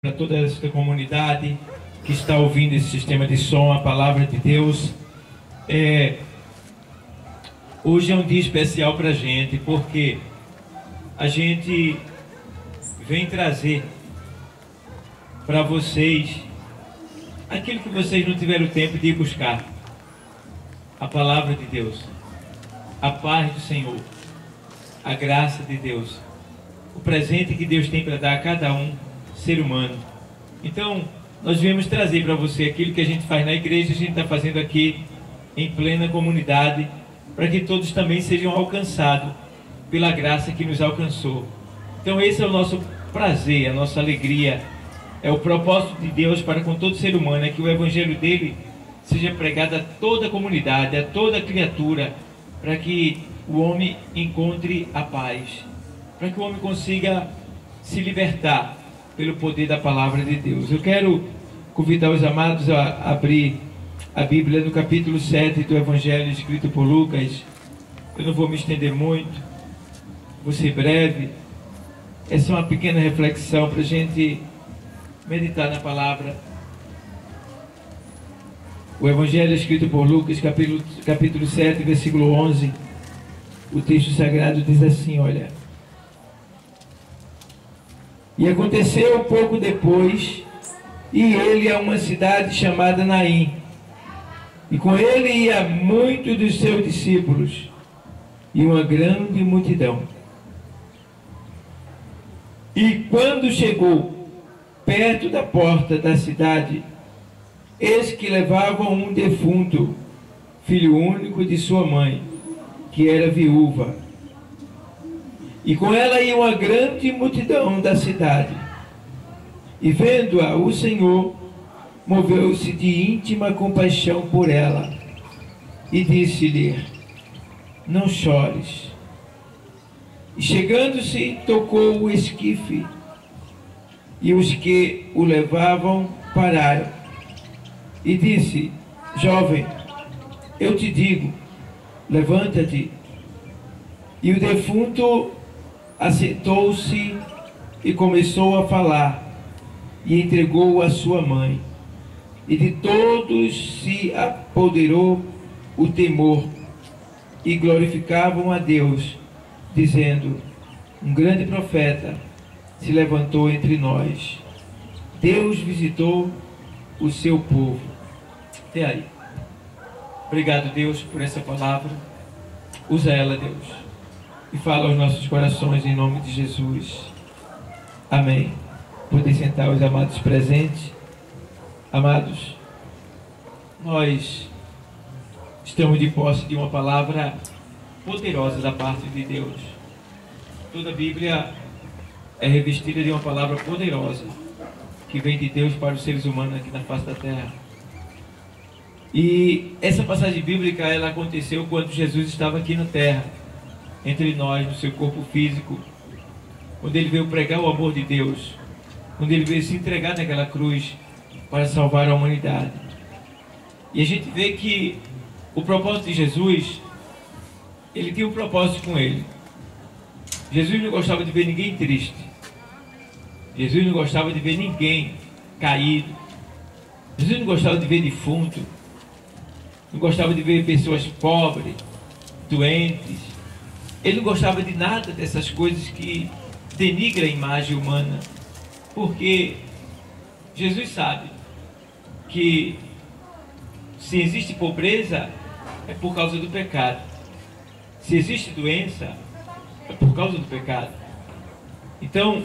Para toda esta comunidade que está ouvindo esse sistema de som, a palavra de Deus. Hoje é um dia especial para a gente, porque a gente vem trazer para vocês aquilo que vocês não tiveram tempo de ir buscar. A palavra de Deus, a paz do Senhor, a graça de Deus, o presente que Deus tem para dar a cada um ser humano. Então, nós viemos trazer para você aquilo que a gente faz na igreja, a gente está fazendo aqui em plena comunidade, para que todos também sejam alcançados pela graça que nos alcançou. Então esse é o nosso prazer, a nossa alegria, é o propósito de Deus para com todo ser humano, é que o evangelho dele seja pregado a toda a comunidade, a toda criatura, para que o homem encontre a paz, para que o homem consiga se libertar pelo poder da palavra de Deus. Eu quero convidar os amados a abrir a Bíblia no capítulo 7 do Evangelho escrito por Lucas. Eu não vou me estender muito, vou ser breve. Essa é uma pequena reflexão para a gente meditar na palavra. O Evangelho escrito por Lucas, capítulo 7, versículo 11. O texto sagrado diz assim, olha: e aconteceu pouco depois, e ele a uma cidade chamada Naim, e com ele ia muitos dos seus discípulos, e uma grande multidão. E quando chegou perto da porta da cidade, eis que levavam um defunto, filho único de sua mãe, que era viúva. E com ela ia uma grande multidão da cidade. E vendo-a, o Senhor moveu-se de íntima compaixão por ela e disse-lhe: não chores. E chegando-se, tocou o esquife, e os que o levavam pararam. E disse: jovem, eu te digo, levanta-te. E o defunto assentou-se e começou a falar, e entregou a sua mãe. E de todos se apoderou o temor, e glorificavam a Deus, dizendo: um grande profeta se levantou entre nós. Deus visitou o seu povo. Até aí. Obrigado, Deus, por essa palavra. Usa ela, Deus, e fala aos nossos corações em nome de Jesus. Amém. Podem sentar os amados presentes. Amados, nós estamos de posse de uma palavra poderosa da parte de Deus. Toda a Bíblia é revestida de uma palavra poderosa que vem de Deus para os seres humanos aqui na face da terra. E essa passagem bíblica, ela aconteceu quando Jesus estava aqui na terra, entre nós, no seu corpo físico, quando ele veio pregar o amor de Deus, quando ele veio se entregar naquela cruz para salvar a humanidade. E a gente vê que o propósito de Jesus, ele tinha um propósito com ele. Jesus não gostava de ver ninguém triste. Jesus não gostava de ver ninguém caído. Jesus não gostava de ver defunto. Não gostava de ver pessoas pobres, doentes. Ele não gostava de nada dessas coisas que denigram a imagem humana, porque Jesus sabe que se existe pobreza é por causa do pecado, se existe doença é por causa do pecado. Então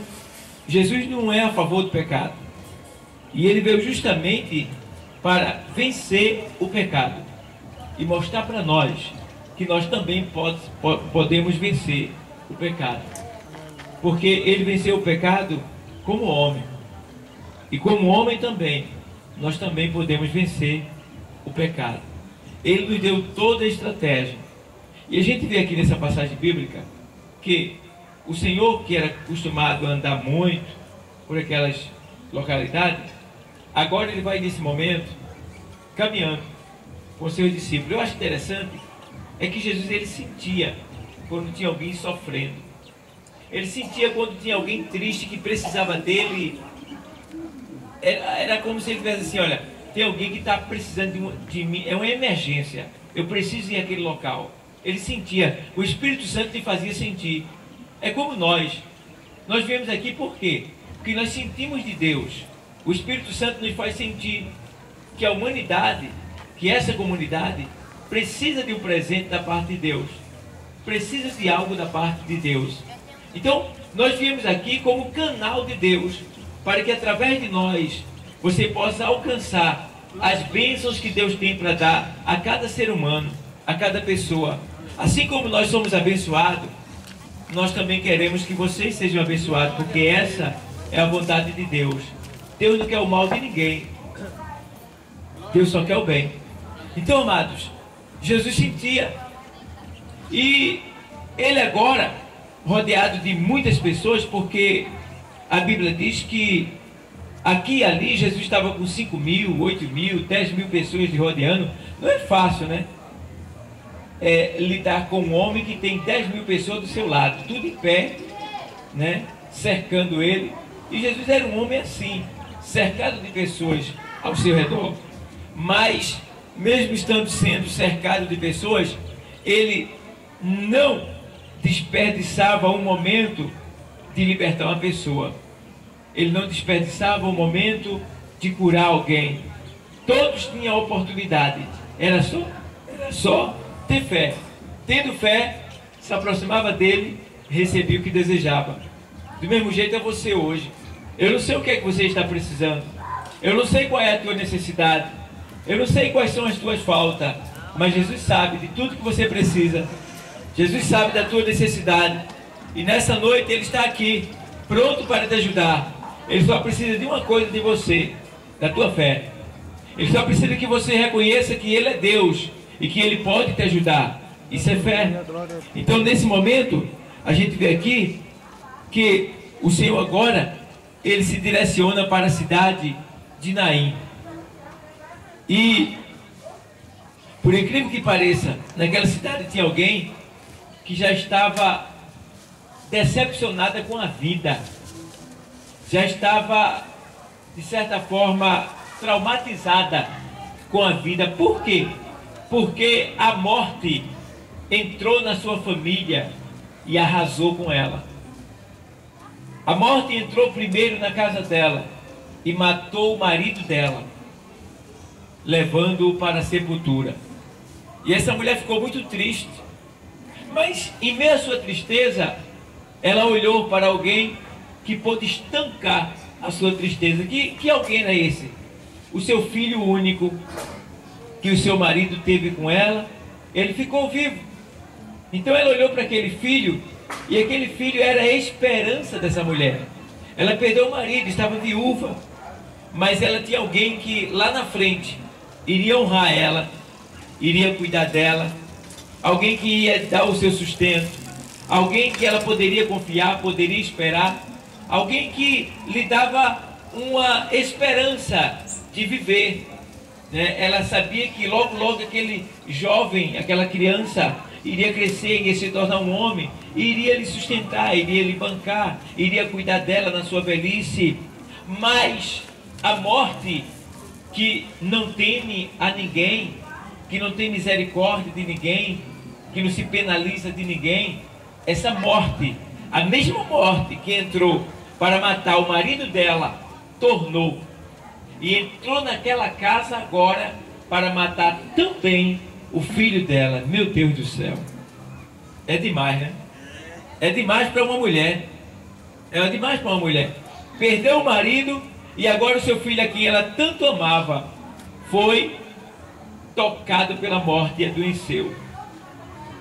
Jesus não é a favor do pecado, e ele veio justamente para vencer o pecado e mostrar para nós que nós também podemos vencer o pecado. Porque ele venceu o pecado como homem. E como homem também, nós também podemos vencer o pecado. Ele nos deu toda a estratégia. E a gente vê aqui nessa passagem bíblica que o Senhor, que era acostumado a andar muito por aquelas localidades, agora ele vai nesse momento caminhando com seus discípulos. Eu acho interessante é que Jesus, ele sentia quando tinha alguém sofrendo. Ele sentia quando tinha alguém triste que precisava dele Era como se ele tivesse assim, olha, tem alguém que está precisando de mim, é uma emergência, eu preciso ir àquele local. Ele sentia, o Espírito Santo lhe fazia sentir. É como nós viemos aqui por quê? Porque nós sentimos de Deus. O Espírito Santo nos faz sentir que a humanidade, que essa comunidade precisa de um presente da parte de Deus, precisa de algo da parte de Deus. Então, nós viemos aqui como canal de Deus, para que através de nós, você possa alcançar as bênçãos que Deus tem para dar a cada ser humano, a cada pessoa. Assim como nós somos abençoados, nós também queremos que vocês sejam abençoados, porque essa é a vontade de Deus. Deus não quer o mal de ninguém. Deus só quer o bem. Então, amados, Jesus sentia. E ele agora, rodeado de muitas pessoas, porque a Bíblia diz que aqui e ali Jesus estava com 5.000, 8.000, 10.000 pessoas lhe rodeando. Não é fácil, né? Lidar com um homem que tem 10.000 pessoas do seu lado, tudo em pé, né? Cercando ele. E Jesus era um homem assim, cercado de pessoas ao seu redor. Mas, mesmo estando sendo cercado de pessoas, ele não desperdiçava um momento de libertar uma pessoa. Ele não desperdiçava um momento de curar alguém. Todos tinham a oportunidade. Era só ter fé. Tendo fé, se aproximava dele, recebia o que desejava. Do mesmo jeito é você hoje. Eu não sei o que é que você está precisando. Eu não sei qual é a tua necessidade. Eu não sei quais são as tuas faltas. Mas Jesus sabe de tudo que você precisa. Jesus sabe da tua necessidade. E nessa noite Ele está aqui, pronto para te ajudar. Ele só precisa de uma coisa de você, da tua fé. Ele só precisa que você reconheça que Ele é Deus e que Ele pode te ajudar. Isso é fé. Então, nesse momento, a gente vê aqui que o Senhor agora, Ele se direciona para a cidade de Naim. E, por incrível que pareça, naquela cidade tinha alguém que já estava decepcionada com a vida. Já estava, de certa forma, traumatizada com a vida. Por quê? Porque a morte entrou na sua família e arrasou com ela. A morte entrou primeiro na casa dela e matou o marido dela, levando-o para a sepultura. E essa mulher ficou muito triste. Mas, em meio à sua tristeza, ela olhou para alguém que pôde estancar a sua tristeza. Que alguém era esse? O seu filho único, que o seu marido teve com ela, ele ficou vivo. Então ela olhou para aquele filho, e aquele filho era a esperança dessa mulher. Ela perdeu o marido, estava viúva, mas ela tinha alguém que lá na frente iria honrar ela, iria cuidar dela, alguém que ia dar o seu sustento, alguém que ela poderia confiar, poderia esperar, alguém que lhe dava uma esperança de viver, né? Ela sabia que logo, logo aquele jovem, aquela criança iria crescer, iria se tornar um homem, iria lhe sustentar, iria lhe bancar, iria cuidar dela na sua velhice. Mas a morte, que não teme a ninguém, que não tem misericórdia de ninguém, que não se penaliza de ninguém, essa morte, a mesma morte que entrou para matar o marido dela, tornou e entrou naquela casa agora para matar também o filho dela. Meu Deus do céu, é demais, né? É demais para uma mulher. É demais para uma mulher. Perdeu o marido e agora o seu filho, a quem ela tanto amava, foi tocado pela morte e adoeceu.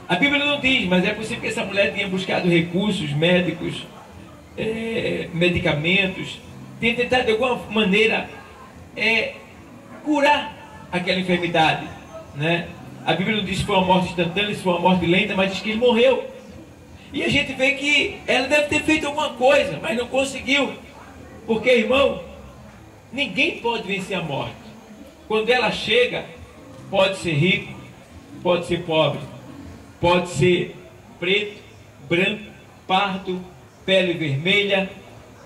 A Bíblia não diz, mas é possível que essa mulher tenha buscado recursos médicos, medicamentos, tenha tentado de alguma maneira curar aquela enfermidade, né? A Bíblia não diz se foi uma morte instantânea, se foi uma morte lenta, mas diz que ele morreu. E a gente vê que ela deve ter feito alguma coisa, mas não conseguiu. Porque, irmão, ninguém pode vencer a morte. Quando ela chega, pode ser rico, pode ser pobre, pode ser preto, branco, pardo, pele vermelha,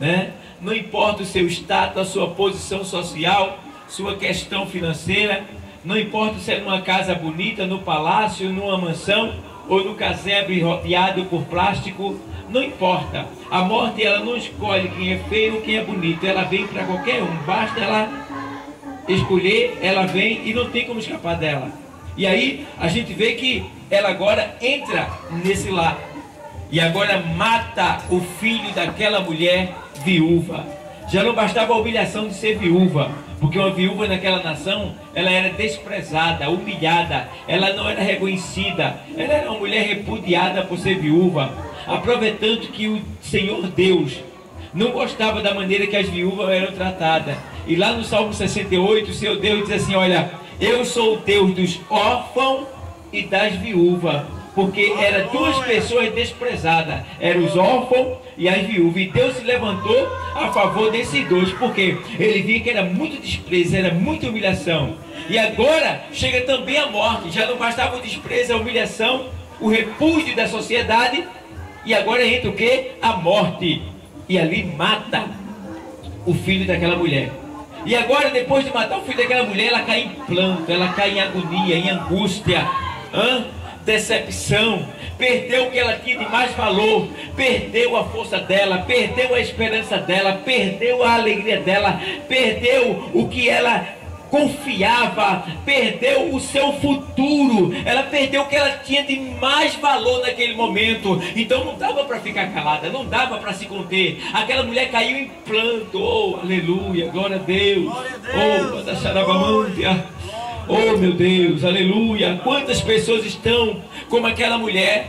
né? Não importa o seu status, a sua posição social, sua questão financeira, não importa se é numa casa bonita, no palácio, numa mansão, ou no casebre rodeado por plástico, não importa. A morte, ela não escolhe quem é feio ou quem é bonito, ela vem para qualquer um, basta ela escolher, ela vem e não tem como escapar dela. E aí a gente vê que ela agora entra nesse lar e agora mata o filho daquela mulher viúva. Já não bastava a humilhação de ser viúva, porque uma viúva naquela nação, ela era desprezada, humilhada, ela não era reconhecida, ela era uma mulher repudiada por ser viúva. Aproveitando que o Senhor Deus não gostava da maneira que as viúvas eram tratadas. E lá no Salmo 68, o Senhor Deus diz assim: olha, eu sou o Deus dos órfãos e das viúvas. Porque eram duas pessoas desprezadas, eram os órfãos e as viúvas. E Deus se levantou a favor desses dois, porque ele via que era muito desprezo, era muita humilhação. E agora chega também a morte. Já não bastava o desprezo, a humilhação, o repúdio da sociedade. E agora entra o que? A morte. E ali mata o filho daquela mulher. E agora, depois de matar o filho daquela mulher, ela cai em pranto, ela cai em agonia, em angústia, decepção, perdeu o que ela tinha de mais valor, perdeu a força dela, perdeu a esperança dela, perdeu a alegria dela, perdeu o que ela confiava, perdeu o seu futuro, ela perdeu o que ela tinha de mais valor naquele momento. Então não dava para ficar calada, não dava para se conter. Aquela mulher caiu em pranto. Oh, aleluia, glória a Deus. Oh, da xarabamântia. Oh, meu Deus, aleluia. Quantas pessoas estão como aquela mulher,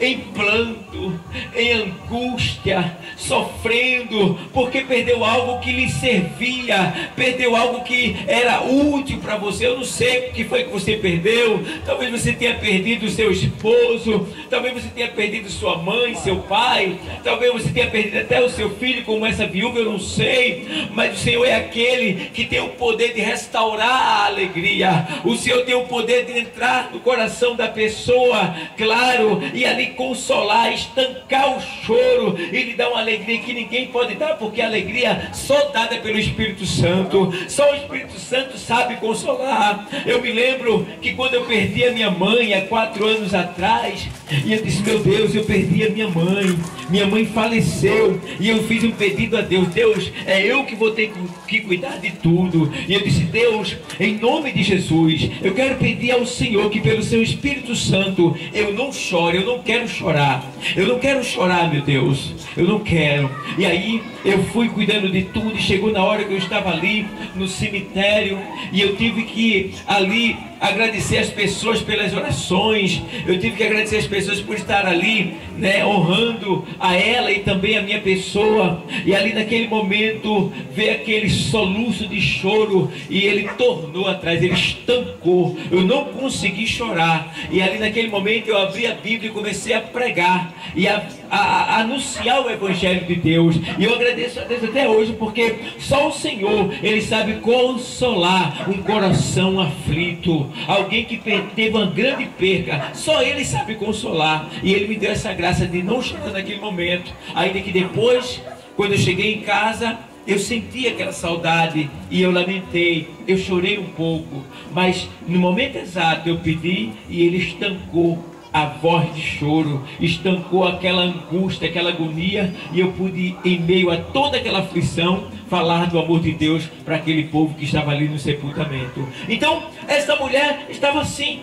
em pranto, em angústia, sofrendo, porque perdeu algo que lhe servia, perdeu algo que era útil para você. Eu não sei o que foi que você perdeu. Talvez você tenha perdido o seu esposo, talvez você tenha perdido sua mãe, seu pai, talvez você tenha perdido até o seu filho, como essa viúva, eu não sei. Mas o Senhor é aquele que tem o poder de restaurar a alegria. O Senhor tem o poder de entrar no coração da pessoa, claro, e ali consolar, estancar o choro e lhe dar uma alegria que ninguém pode dar, porque a alegria só dada pelo Espírito Santo. Só o Espírito Santo sabe consolar. Eu me lembro que quando eu perdi a minha mãe há 4 anos atrás, e eu disse: meu Deus, eu perdi a minha mãe faleceu, e eu fiz um pedido a Deus: Deus, é eu que vou ter que cuidar de tudo. E eu disse: Deus, em nome de Jesus, eu quero pedir ao Senhor que pelo seu Espírito Santo eu não chore, eu não quero chorar, eu não quero chorar, meu Deus, eu não quero. E aí eu fui cuidando de tudo, e chegou na hora que eu estava ali no cemitério, e eu tive que ali agradecer as pessoas pelas orações, eu tive que agradecer as pessoas por estar ali, né, honrando a ela e também a minha pessoa. E ali naquele momento veio aquele soluço de choro, e ele tornou atrás, ele estancou, eu não consegui chorar. E ali naquele momento eu abri a Bíblia e comecei a pregar e a anunciar o Evangelho de Deus. E eu agradeço a Deus até hoje, porque só o Senhor, ele sabe consolar um coração aflito, alguém que teve uma grande perca. Só ele sabe consolar, e ele me deu essa graça de não chorar naquele momento. Ainda que depois, quando eu cheguei em casa, eu senti aquela saudade e eu lamentei, eu chorei um pouco, mas no momento exato eu pedi e ele estancou a voz de choro, estancou aquela angústia, aquela agonia, e eu pude, em meio a toda aquela aflição, falar do amor de Deus para aquele povo que estava ali no sepultamento. Então, essa mulher estava assim,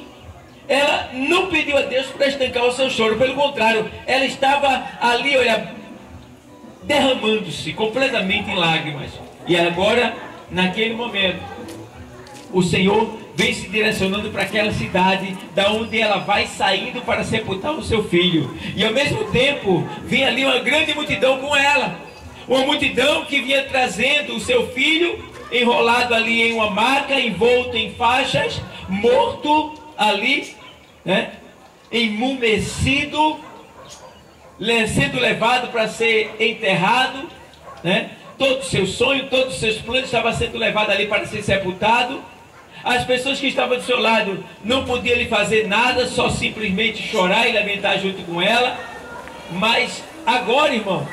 ela não pediu a Deus para estancar o seu choro, pelo contrário, ela estava ali, olha, derramando-se completamente em lágrimas. E agora, naquele momento, o Senhor vem se direcionando para aquela cidade, da onde ela vai saindo para sepultar o seu filho. E ao mesmo tempo, vem ali uma grande multidão com ela. Uma multidão que vinha trazendo o seu filho, enrolado ali em uma maca, envolto em faixas, morto ali, né, emumecido, sendo levado para ser enterrado, né? Todo o seu sonho, todos os seus planos estavam sendo levados ali para ser sepultado. As pessoas que estavam do seu lado não podiam lhe fazer nada, só simplesmente chorar e lamentar junto com ela. Mas agora, irmão,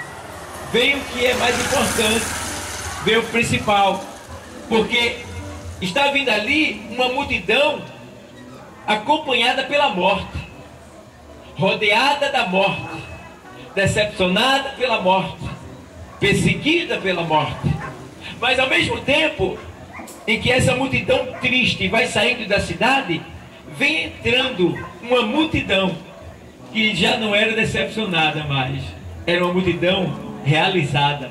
vem o que é mais importante, vem o principal, porque está vindo ali uma multidão acompanhada pela morte, rodeada da morte, decepcionada pela morte, perseguida pela morte. Mas ao mesmo tempo em que essa multidão triste vai saindo da cidade, vem entrando uma multidão que já não era decepcionada mais, era uma multidão realizada,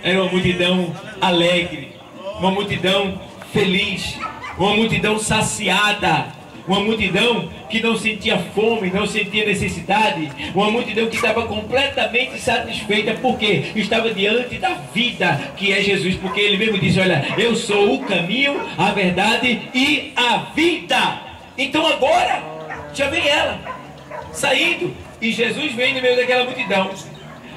era uma multidão alegre, uma multidão feliz, uma multidão saciada, uma multidão que não sentia fome, não sentia necessidade, uma multidão que estava completamente satisfeita, porque estava diante da vida que é Jesus, porque ele mesmo disse: olha, eu sou o caminho, a verdade e a vida. Então agora já vem ela saindo, e Jesus vem no meio daquela multidão.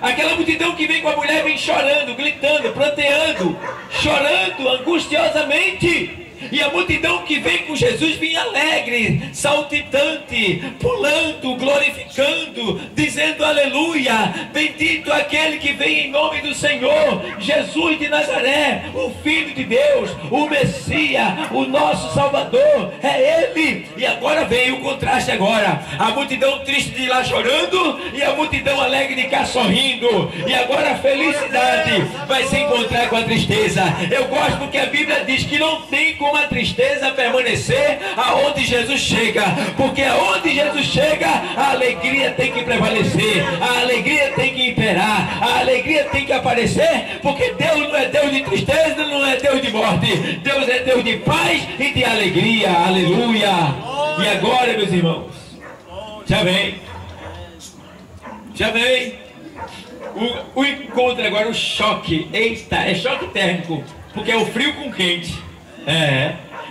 Aquela multidão que vem com a mulher, vem chorando, gritando, pranteando, chorando angustiosamente. E a multidão que vem com Jesus vem alegre, saltitante, pulando, glorificando, dizendo aleluia, bendito aquele que vem em nome do Senhor, Jesus de Nazaré, o Filho de Deus, o Messias, o nosso Salvador, é Ele. E agora vem o contraste agora, a multidão triste de lá chorando e a multidão alegre de cá sorrindo. E agora a felicidade vai se encontrar com a tristeza. Eu gosto porque a Bíblia diz que não tem como a tristeza permanecer aonde Jesus chega, porque aonde Jesus chega, a alegria tem que prevalecer, a alegria tem que imperar, a alegria tem que aparecer, porque Deus não é Deus de tristeza, não é Deus de morte, Deus é Deus de paz e de alegria. Aleluia. E agora, meus irmãos, já vem o encontro agora, o choque. Eita, é choque térmico, porque é o frio com quente.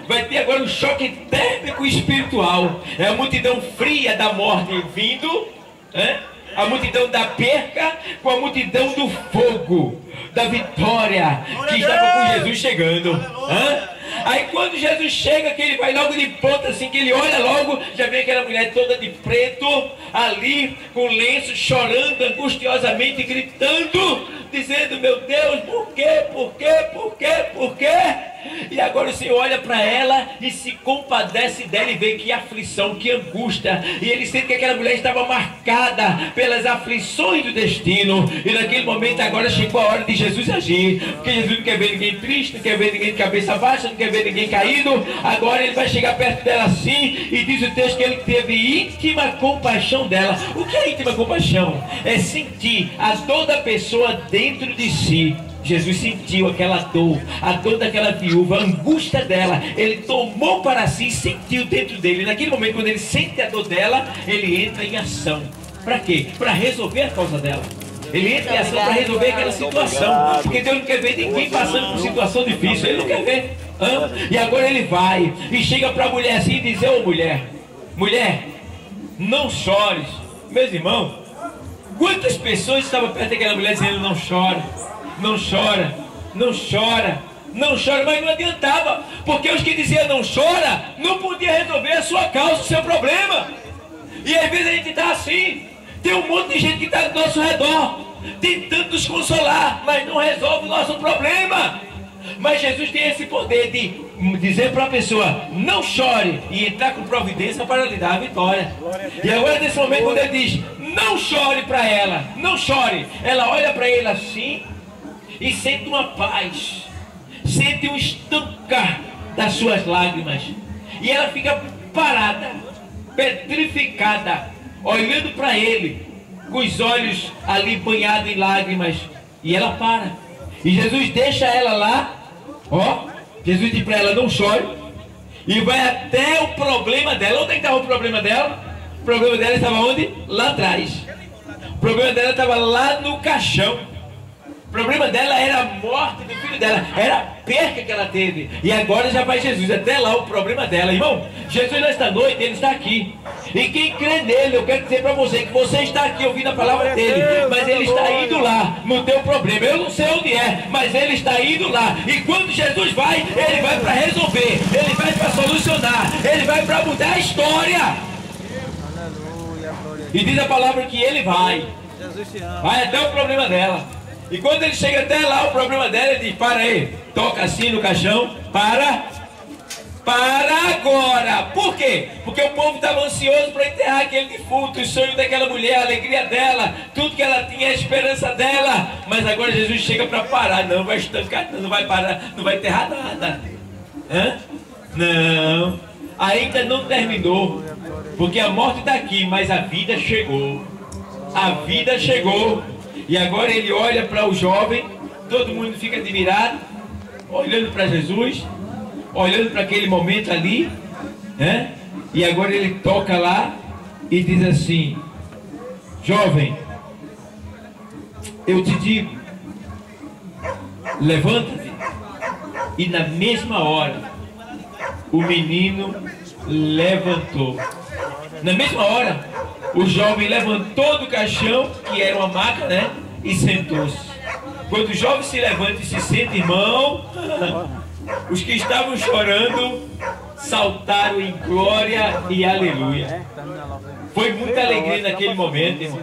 Vai ter agora um choque térmico espiritual. É a multidão fria da morte vindo, a multidão da perca com a multidão do fogo, da vitória, que estava com Jesus chegando. Aí quando Jesus chega, que ele vai logo de ponta, assim, que ele olha logo, já vem aquela mulher toda de preto, ali, com lenço, chorando angustiosamente, gritando, dizendo: meu Deus, por quê, por quê, por quê, por quê? E agora o Senhor olha para ela e se compadece dela e vê que aflição, que angústia. E ele sente que aquela mulher estava marcada pelas aflições do destino. E naquele momento agora chegou a hora de Jesus agir. Porque Jesus não quer ver ninguém triste, não quer ver ninguém de cabeça baixa, não quer ver ninguém caído. Agora ele vai chegar perto dela assim e diz o texto que ele teve íntima compaixão dela. O que é íntima compaixão? É sentir a dor da pessoa dentro de si. Jesus sentiu aquela dor, a dor daquela viúva, a angústia dela. Ele tomou para si e sentiu dentro dele. Naquele momento, quando ele sente a dor dela, ele entra em ação. Para quê? Para resolver a causa dela. Ele entra em ação para resolver aquela situação. Porque Deus não quer ver ninguém passando por situação difícil. Ele não quer ver. E agora ele vai e chega para a mulher assim e diz: ô mulher, mulher, não chores. Meus irmãos, quantas pessoas estavam perto daquela mulher dizendo: não chora, não chora, não chora, não chora, mas não adiantava, porque os que diziam não chora, não podia resolver a sua causa, o seu problema. E às vezes a gente está assim, tem um monte de gente que está ao nosso redor, tentando nos consolar, mas não resolve o nosso problema. Mas Jesus tem esse poder de dizer para a pessoa: não chore, e entrar com providência para lhe dar a vitória. E agora nesse momento, quando ele diz não chore para ela, não chore, ela olha para ele assim e sente uma paz, sente um estancar das suas lágrimas, e ela fica parada, petrificada, olhando para ele, com os olhos ali banhados em lágrimas, e ela para, e Jesus deixa ela lá, Jesus diz para ela: não chore, e vai até o problema dela. Onde estava o problema dela? O problema dela estava onde? Lá atrás. O problema dela estava lá no caixão. O problema dela era a morte do filho dela, era a perca que ela teve. E agora já vai Jesus até lá, o problema dela. Irmão, Jesus nesta noite, ele está aqui. E quem crê nele, eu quero dizer para você que você está aqui ouvindo a palavra dele, mas ele está indo lá no teu problema. Eu não sei onde é, mas ele está indo lá. E quando Jesus vai, ele vai para resolver, ele vai para solucionar, ele vai para mudar a história. E diz a palavra que ele vai até o problema dela. E quando ele chega até lá, o problema dela, ele diz: para aí, toca assim no caixão, para agora. Por quê? Porque o povo estava ansioso para enterrar aquele defunto, o sonho daquela mulher, a alegria dela, tudo que ela tinha, a esperança dela. Mas agora Jesus chega para parar. Não vai estancar, não vai parar, não vai enterrar nada. Hã? Não, ainda não terminou, porque a morte está aqui, mas a vida chegou. A vida chegou. E agora ele olha para o jovem, todo mundo fica admirado, olhando para Jesus, olhando para aquele momento ali, né? E agora ele toca lá e diz assim: jovem, eu te digo, levanta-te. E na mesma hora o menino levantou. Na mesma hora o jovem levantou do caixão, que era uma maca, né? E sentou-se. Quando o jovem se levanta e se senta, irmão, os que estavam chorando saltaram em glória e aleluia. Foi muita alegria naquele momento, irmão.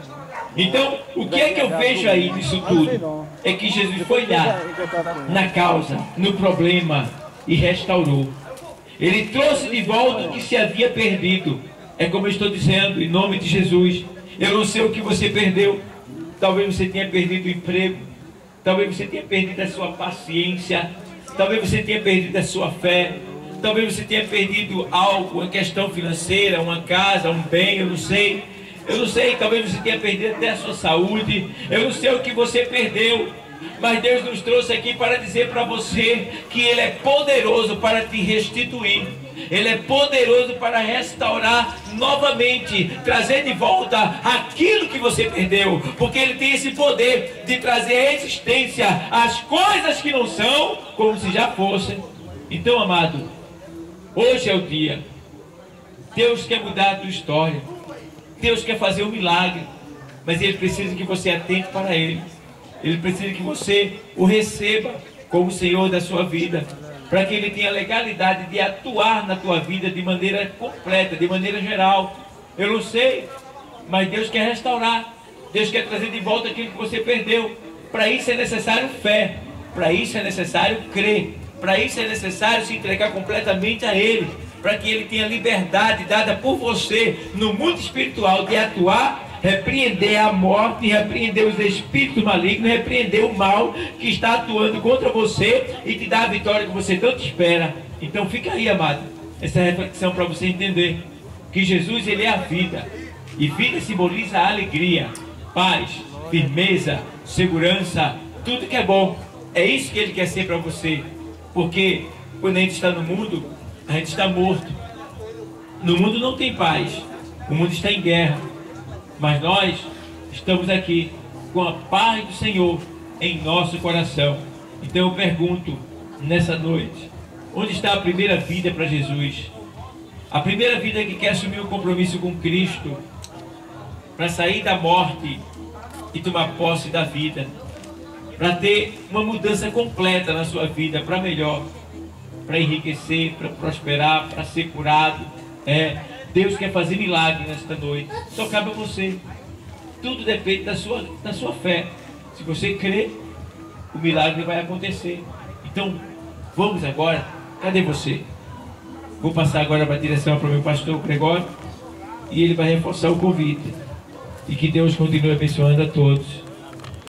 Então, o que é que eu vejo aí disso tudo? É que Jesus foi lá, na causa, no problema, e restaurou. Ele trouxe de volta o que se havia perdido. É como eu estou dizendo, em nome de Jesus. Eu não sei o que você perdeu. Talvez você tenha perdido o emprego. Talvez você tenha perdido a sua paciência. Talvez você tenha perdido a sua fé. Talvez você tenha perdido algo, uma questão financeira, uma casa, um bem, eu não sei. Eu não sei, talvez você tenha perdido até a sua saúde. Eu não sei o que você perdeu. Mas Deus nos trouxe aqui para dizer para você que Ele é poderoso para te restituir. Ele é poderoso para restaurar novamente, trazer de volta aquilo que você perdeu. Porque Ele tem esse poder de trazer à existência as coisas que não são, como se já fossem. Então, amado, hoje é o dia. Deus quer mudar a tua história. Deus quer fazer um milagre. Mas Ele precisa que você atente para Ele. Ele precisa que você o receba como Senhor da sua vida, para que Ele tenha legalidade de atuar na tua vida de maneira completa, de maneira geral. Eu não sei, mas Deus quer restaurar. Deus quer trazer de volta aquilo que você perdeu. Para isso é necessário fé. Para isso é necessário crer. Para isso é necessário se entregar completamente a Ele, para que Ele tenha liberdade dada por você no mundo espiritual de atuar, repreender a morte, repreender os espíritos malignos, repreender o mal que está atuando contra você e te dar a vitória que você tanto espera. Então fica aí, amado, essa reflexão para você entender que Jesus, Ele é a vida, e vida simboliza a alegria, paz, firmeza, segurança, tudo que é bom. É isso que Ele quer ser para você, porque quando a gente está no mundo, a gente está morto. No mundo não tem paz, o mundo está em guerra. Mas nós estamos aqui com a paz do Senhor em nosso coração. Então eu pergunto nessa noite: onde está a primeira vida para Jesus? A primeira vida que quer assumir um compromisso com Cristo, para sair da morte e tomar posse da vida, para ter uma mudança completa na sua vida, para melhor, para enriquecer, para prosperar, para ser curado. Deus quer fazer milagre nesta noite. Só cabe a você. Tudo depende da sua fé. Se você crer, o milagre vai acontecer. Então, vamos agora. Cadê você? Vou passar agora para a direção para o meu pastor Gregório, e ele vai reforçar o convite. E que Deus continue abençoando a todos.